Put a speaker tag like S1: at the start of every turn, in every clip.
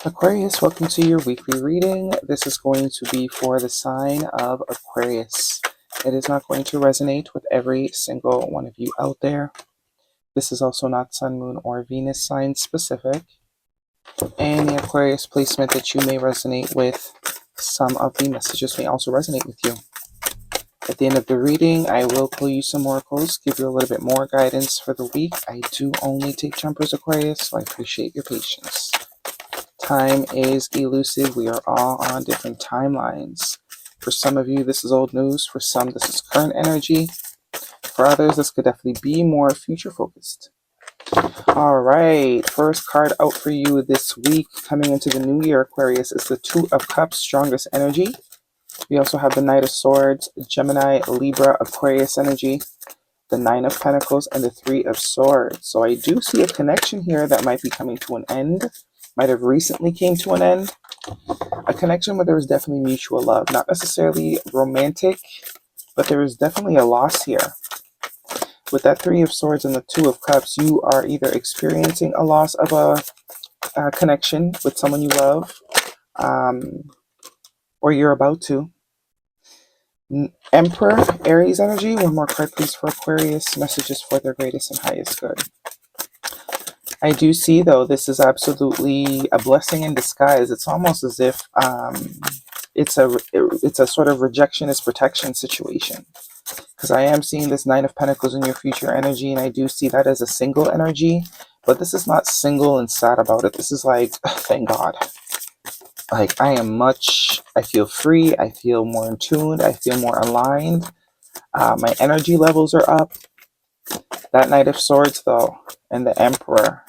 S1: Aquarius, welcome to your weekly reading. This is going to be for the sign of Aquarius. It is not going to resonate with every single one of you out there. This is also not Sun, Moon, or Venus sign specific. And the Aquarius placement that you may resonate with, some of the messages may also resonate with you. At the end of the reading, I will pull you some oracles, give you a little bit more guidance for the week. I do only take jumpers, Aquarius, so I appreciate your patience. Time is elusive. We are all on different timelines. For some of you, this is old news. For some, this is current energy. For others, this could definitely be more future focused. All right, first card out for you this week coming into the new year, Aquarius, is the Two of Cups, strongest energy. We also have the Knight of Swords, Gemini, Libra, Aquarius energy, the Nine of Pentacles, and the Three of Swords. So I do see a connection here that might be coming to an end. Might have recently came to an end. A connection where there was definitely mutual love. Not necessarily romantic, but there is definitely a loss here. With that Three of Swords and the Two of Cups, you are either experiencing a loss of a connection with someone you love, or you're about to. Emperor, Aries energy. One more card, please, for Aquarius. Messages for their greatest and highest good. I do see, though, this is absolutely a blessing in disguise. It's almost as if it's a sort of rejection is protection situation. Because I am seeing this Nine of Pentacles in your future energy, and I do see that as a single energy. But this is not single and sad about it. This is like, thank God. Like, I feel free. I feel more in tune. I feel more aligned. My energy levels are up. That Knight of Swords, though, and the Emperor.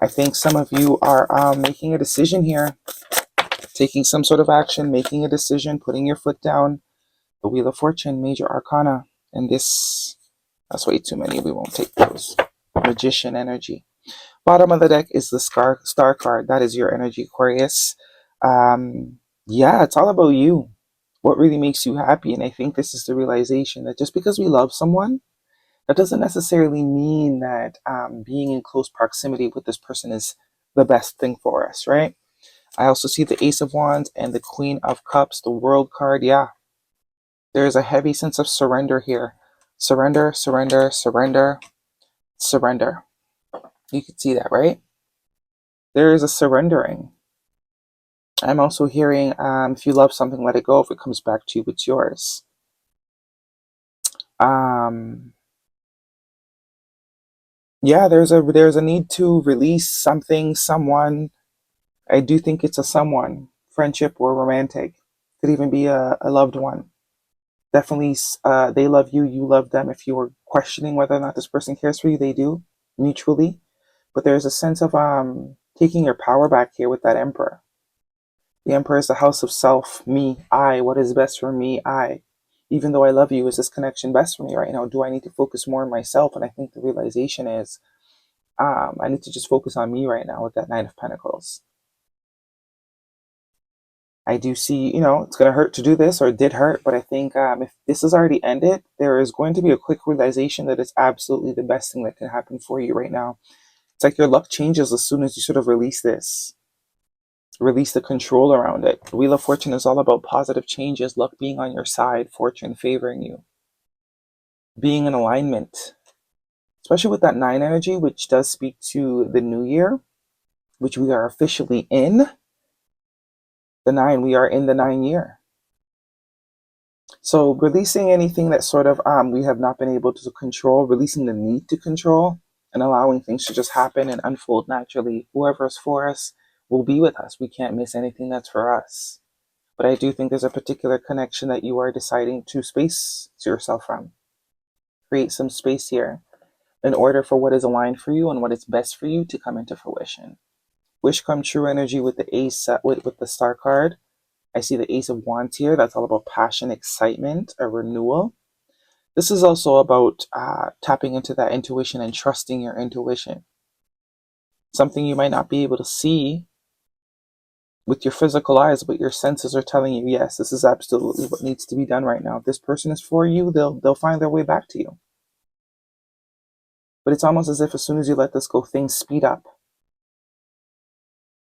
S1: I think some of you are making a decision here, taking some sort of action, making a decision, putting your foot down. The Wheel of Fortune, Major Arcana, and that's way too many. We won't take those. Magician energy. Bottom of the deck is the Star card. That is your energy, Aquarius. Yeah, it's all about you. What really makes you happy? And I think this is the realization that just because we love someone, that doesn't necessarily mean that being in close proximity with this person is the best thing for us, right? I also see the Ace of Wands and the Queen of Cups, the World card. Yeah, there's a heavy sense of surrender here. Surrender, surrender, surrender, surrender. You can see that, right? There is a surrendering. I'm also hearing if you love something, let it go. If it comes back to you, it's yours. Yeah, there's a need to release something, someone. I do think it's a someone, friendship or romantic. Could even be a loved one. Definitely, they love you, you love them. If you were questioning whether or not this person cares for you, they do, mutually. But there's a sense of taking your power back here with that Emperor. The Emperor is the house of self, me, I. What is best for me, I. Even though I love you, is this connection best for me right now? Do I need to focus more on myself? And I think the realization is I need to just focus on me right now with that Nine of Pentacles. I do see, it's going to hurt to do this, or it did hurt, but I think if this has already ended, there is going to be a quick realization that it's absolutely the best thing that can happen for you right now. It's like your luck changes as soon as you sort of release this. Release the control around it. The Wheel of Fortune is all about positive changes, luck being on your side, fortune favoring you, being in alignment. Especially with that 9 energy, which does speak to the new year, which we are officially in. The 9, we are in the 9 year. So releasing anything that sort of we have not been able to control, releasing the need to control, and allowing things to just happen and unfold naturally. Whoever is for us will be with us. We can't miss anything that's for us. But I do think there's a particular connection that you are deciding to space yourself from. Create some space here in order for what is aligned for you and what is best for you to come into fruition. Wish come true energy with the Ace, with the Star card. I see the Ace of Wands here. That's all about passion, excitement, a renewal. This is also about tapping into that intuition and trusting your intuition. Something you might not be able to see with your physical eyes, but your senses are telling you, yes, this is absolutely what needs to be done right now. If this person is for you, they'll find their way back to you. But it's almost as if as soon as you let this go, things speed up.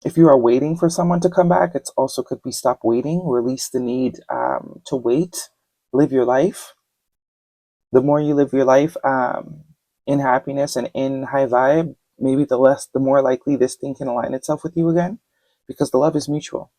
S1: If you are waiting for someone to come back, it also could be stop waiting, release the need to wait, live your life. The more you live your life in happiness and in high vibe, maybe the more likely this thing can align itself with you again, because the love is mutual.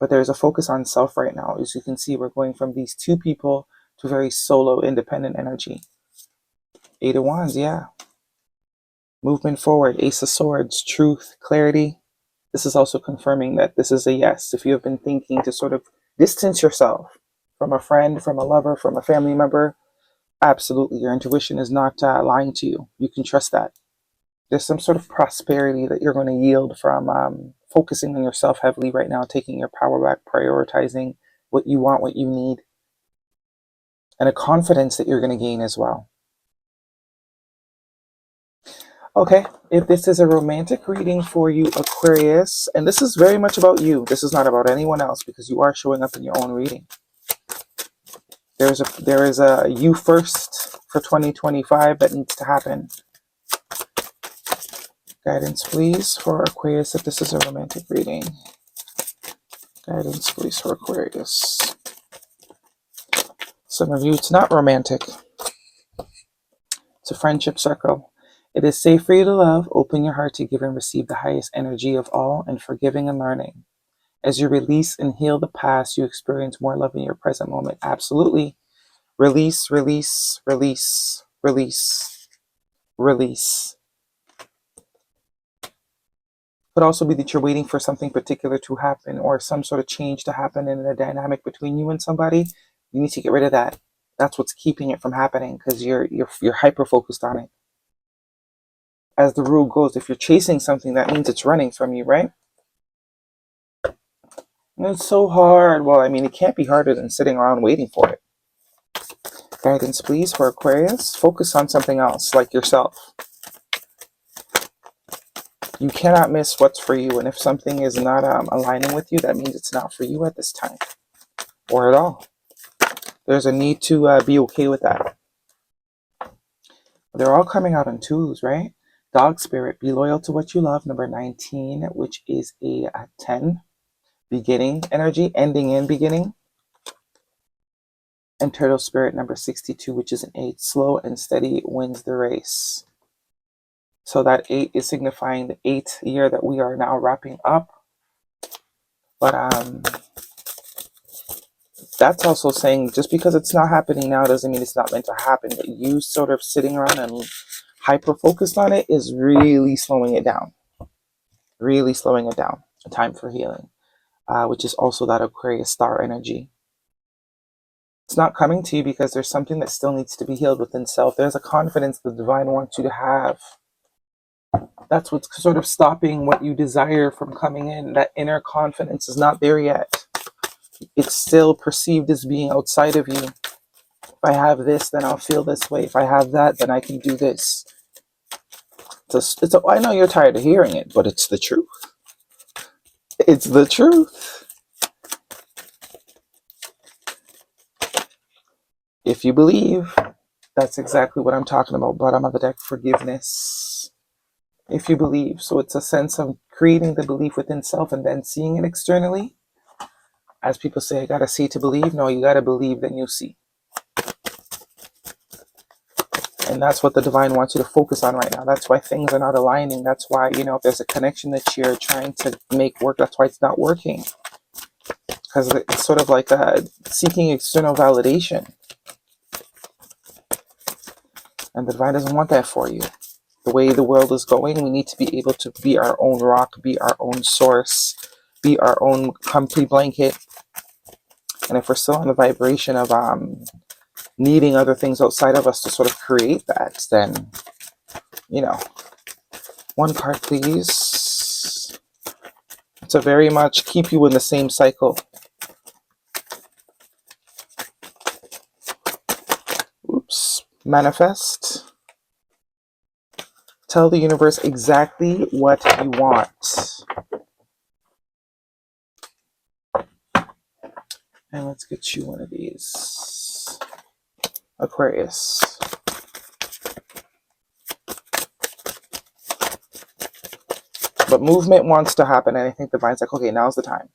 S1: But there's a focus on self right now. As you can see, we're going from these two people to very solo, independent energy. 8 of Wands, yeah. Movement forward, Ace of Swords, truth, clarity. This is also confirming that this is a yes. If you have been thinking to sort of distance yourself from a friend, from a lover, from a family member, absolutely, your intuition is not lying to you. You can trust that. There's some sort of prosperity that you're going to yield from focusing on yourself heavily right now, taking your power back, prioritizing what you want, what you need, and a confidence that you're going to gain as well. Okay, if this is a romantic reading for you, Aquarius, and this is very much about you. This is not about anyone else because you are showing up in your own reading. There is a you first for 2025 that needs to happen. Guidance, please, for Aquarius, if this is a romantic reading. Guidance, please, for Aquarius. Some of you, it's not romantic. It's a friendship circle. It is safe for you to love. Open your heart to give and receive the highest energy of all and forgiving and learning. As you release and heal the past, you experience more love in your present moment. Absolutely. Release, release, release, release, release. Could also be that you're waiting for something particular to happen or some sort of change to happen in a dynamic between you and somebody. You need to get rid of that. That's what's keeping it from happening because you're hyper focused on it. As the rule goes, if you're chasing something, that means it's running from you, right? And it's so hard. Well, I mean, it can't be harder than sitting around waiting for it. Guidance, please, for Aquarius. Focus on something else, like yourself. You cannot miss what's for you. And if something is not aligning with you, that means it's not for you at this time or at all. There's a need to be okay with that. They're all coming out in twos, right? Dog spirit, be loyal to what you love. Number 19, which is a 10. Beginning energy, ending in beginning. And turtle spirit, number 62, which is an 8. Slow and steady wins the race. So that 8 is signifying the 8th year that we are now wrapping up. But that's also saying just because it's not happening now doesn't mean it's not meant to happen. But you sort of sitting around and hyper focused on it is really slowing it down. Really slowing it down. A time for healing, which is also that Aquarius star energy. It's not coming to you because there's something that still needs to be healed within self. There's a confidence the divine wants you to have. That's what's sort of stopping what you desire from coming in. That inner confidence is not there yet. It's still perceived as being outside of you. If I have this, then I'll feel this way. If I have that, then I can do this. I know you're tired of hearing it, but it's the truth. It's the truth. If you believe, that's exactly what I'm talking about. Bottom of the deck, forgiveness. If you believe. So it's a sense of creating the belief within self and then seeing it externally. As people say, I gotta see to believe. No, you gotta believe, then you see. And that's what the divine wants you to focus on right now. That's why things are not aligning. That's why, if there's a connection that you're trying to make work, that's why it's not working. Because it's sort of like seeking external validation. And the divine doesn't want that for you. The way the world is going, we need to be able to be our own rock, be our own source, be our own comfy blanket. And if we're still on the vibration of needing other things outside of us to sort of create that, then, one card, please. To very much keep you in the same cycle. Oops. Manifest. Tell the universe exactly what you want. And let's get you one of these. Aquarius. But movement wants to happen, and I think the divine's like, okay, now's the time.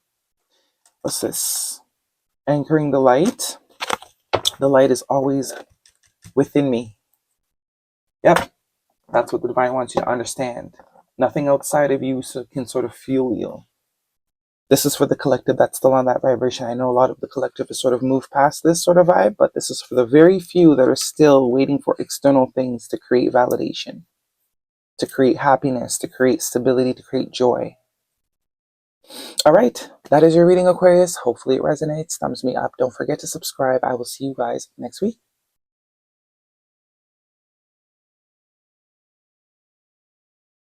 S1: What's this? Anchoring the light. The light is always within me. Yep, that's what the divine wants you to understand. Nothing outside of you can sort of fuel you. This is for the collective that's still on that vibration. I know a lot of the collective has sort of moved past this sort of vibe, but this is for the very few that are still waiting for external things to create validation, to create happiness, to create stability, to create joy. All right, that is your reading, Aquarius. Hopefully it resonates. Thumbs me up. Don't forget to subscribe. I will see you guys next week.